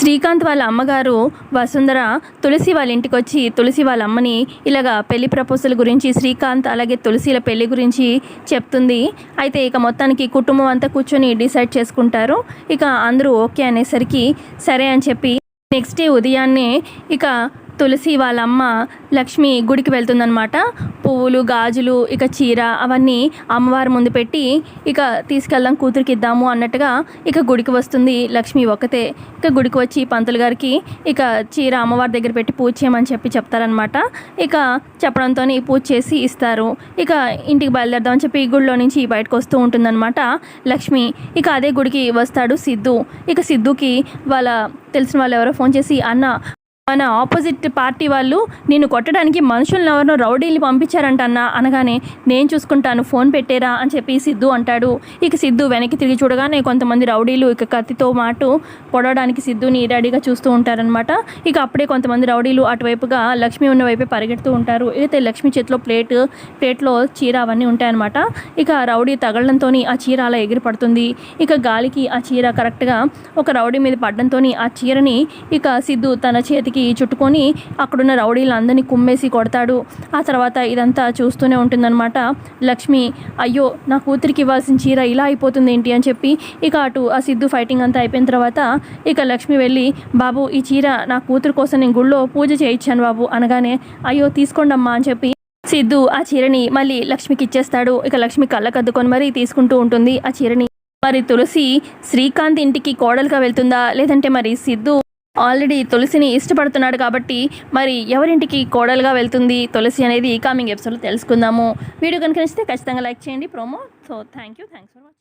శ్రీకాంత్ వాళ్ళ అమ్మగారు వసుంధర తులసి వాళ్ళ ఇంటికి వచ్చి తులసి వాళ్ళ అమ్మని ఇలాగా పెళ్లి ప్రపోజల్ గురించి శ్రీకాంత్ అలాగే తులసిల పెళ్లి గురించి చెప్తుంది. అయితే ఇక మొత్తానికి కుటుంబం అంతా కూర్చొని డిసైడ్ చేసుకుంటారు. ఇక అందరూ ఓకే అనేసరికి సరే అని చెప్పి నెక్స్ట్ డే ఉదయాన్నే ఇక తులసి వాళ్ళ అమ్మ లక్ష్మి గుడికి వెళ్తుందనమాట. పువ్వులు, గాజులు, ఇక చీర అవన్నీ అమ్మవారి ముందు పెట్టి ఇక తీసుకెళ్దాం కూతురికి ఇద్దాము అన్నట్టుగా ఇక గుడికి వస్తుంది లక్ష్మి ఒక్కతే. ఇక గుడికి వచ్చి పంతులు గారికి ఇక చీర అమ్మవారి దగ్గర పెట్టి పూజ చేయమని చెప్తారనమాట. ఇక చెప్పడంతో పూజ చేసి ఇస్తారు. ఇక ఇంటికి బయలుదేరదామని చెప్పి గుడిలో నుంచి బయటకు వస్తూ ఉంటుందన్నమాట లక్ష్మి. ఇక అదే గుడికి వస్తాడు సిద్ధు. ఇక సిద్ధుకి వాళ్ళ తెలిసిన వాళ్ళు ఎవరో ఫోన్ చేసి, అన్న మన ఆపోజిట్ పార్టీ వాళ్ళు నిన్ను కొట్టడానికి మనుషులను ఎవరినో రౌడీలు పంపించారంట అన్న అనగానే, నేను చూసుకుంటాను ఫోన్ పెట్టేరా అని చెప్పి సిద్ధు అంటాడు. ఇక సిద్ధు వెనక్కి తిరిగి చూడగానే కొంతమంది రౌడీలు ఇక కత్తితో మాటు పొడవడానికి సిద్ధుని రెడీగా చూస్తూ ఉంటారనమాట. ఇక అప్పుడే కొంతమంది రౌడీలు అటువైపుగా లక్ష్మి ఉన్న వైపే పరిగెడుతూ ఉంటారు. అయితే లక్ష్మి చేతిలో ప్లేట్లో చీర అవన్నీ ఉంటాయన్నమాట. ఇక రౌడీ తగలడంతో ఆ చీర అలా ఎగిరి పడుతుంది. ఇక గాలికి ఆ చీర కరెక్ట్గా ఒక రౌడీ మీద పడడంతో ఆ చీరని ఇక సిద్ధు తన చేతికి చుట్టుకొని అక్కడున్న రౌడీలందరినీ కుమ్మేసి కొడతాడు. ఆ తర్వాత ఇదంతా చూస్తూనే ఉంటుందన్నమాట లక్ష్మి. అయ్యో, నా కూతురికి ఇవ్వాల్సిన చీర ఇలా అయిపోతుంది ఏంటి అని చెప్పి ఇక అటు ఆ సిద్ధు ఫైటింగ్ అంతా అయిపోయిన తర్వాత ఇక లక్ష్మి వెళ్ళి, బాబు ఈ చీర నా కూతురు కోసం నేను గుళ్ళో పూజ చేయించాను బాబు అనగానే, అయ్యో తీసుకోండమ్మా అని చెప్పి సిద్ధు ఆ చీరని మళ్ళీ లక్ష్మికి ఇచ్చేస్తాడు. ఇక లక్ష్మి కళ్ళకద్దుకొని మరీ తీసుకుంటూ ఉంటుంది ఆ చీరని. మరి తులసి శ్రీకాంత్ ఇంటికి కోడలుగా వెళ్తుందా, లేదంటే మరి సిద్ధు ఆల్రెడీ తులసిని ఇష్టపడుతున్నాడు కాబట్టి మరి ఎవరింటికి కోడలుగా వెళ్తుంది తులసి అనేది కమింగ్ ఎపిసోడ్లో తెలుసుకుందాము. వీడియో కనుక నచ్చితే ఖచ్చితంగా లైక్ చేయండి promo. So thanks for watching.